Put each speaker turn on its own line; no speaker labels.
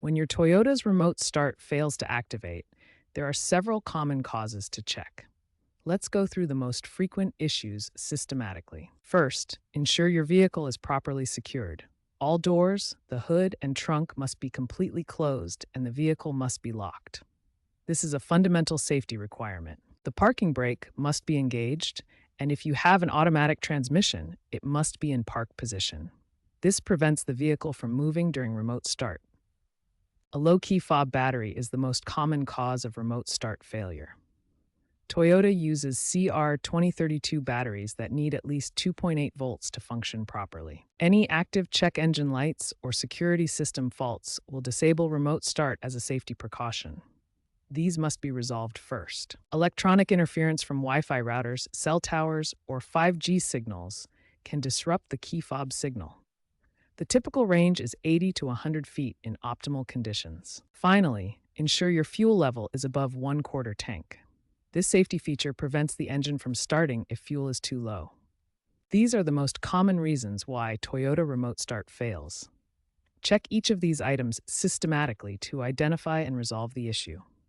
When your Toyota's remote start fails to activate, there are several common causes to check. Let's go through the most frequent issues systematically. First, ensure your vehicle is properly secured. All doors, the hood, and trunk must be completely closed and the vehicle must be locked. This is a fundamental safety requirement. The parking brake must be engaged, and if you have an automatic transmission, it must be in park position. This prevents the vehicle from moving during remote start. A low-key fob battery is the most common cause of remote start failure. Toyota uses CR2032 batteries that need at least 2.8 volts to function properly. Any active check engine lights or security system faults will disable remote start as a safety precaution. These must be resolved first. Electronic interference from Wi-Fi routers, cell towers, or 5G signals can disrupt the key fob signal. The typical range is 80 to 100 feet in optimal conditions. Finally, ensure your fuel level is above 1/4 tank. This safety feature prevents the engine from starting if fuel is too low. These are the most common reasons why Toyota Remote Start fails. Check each of these items systematically to identify and resolve the issue.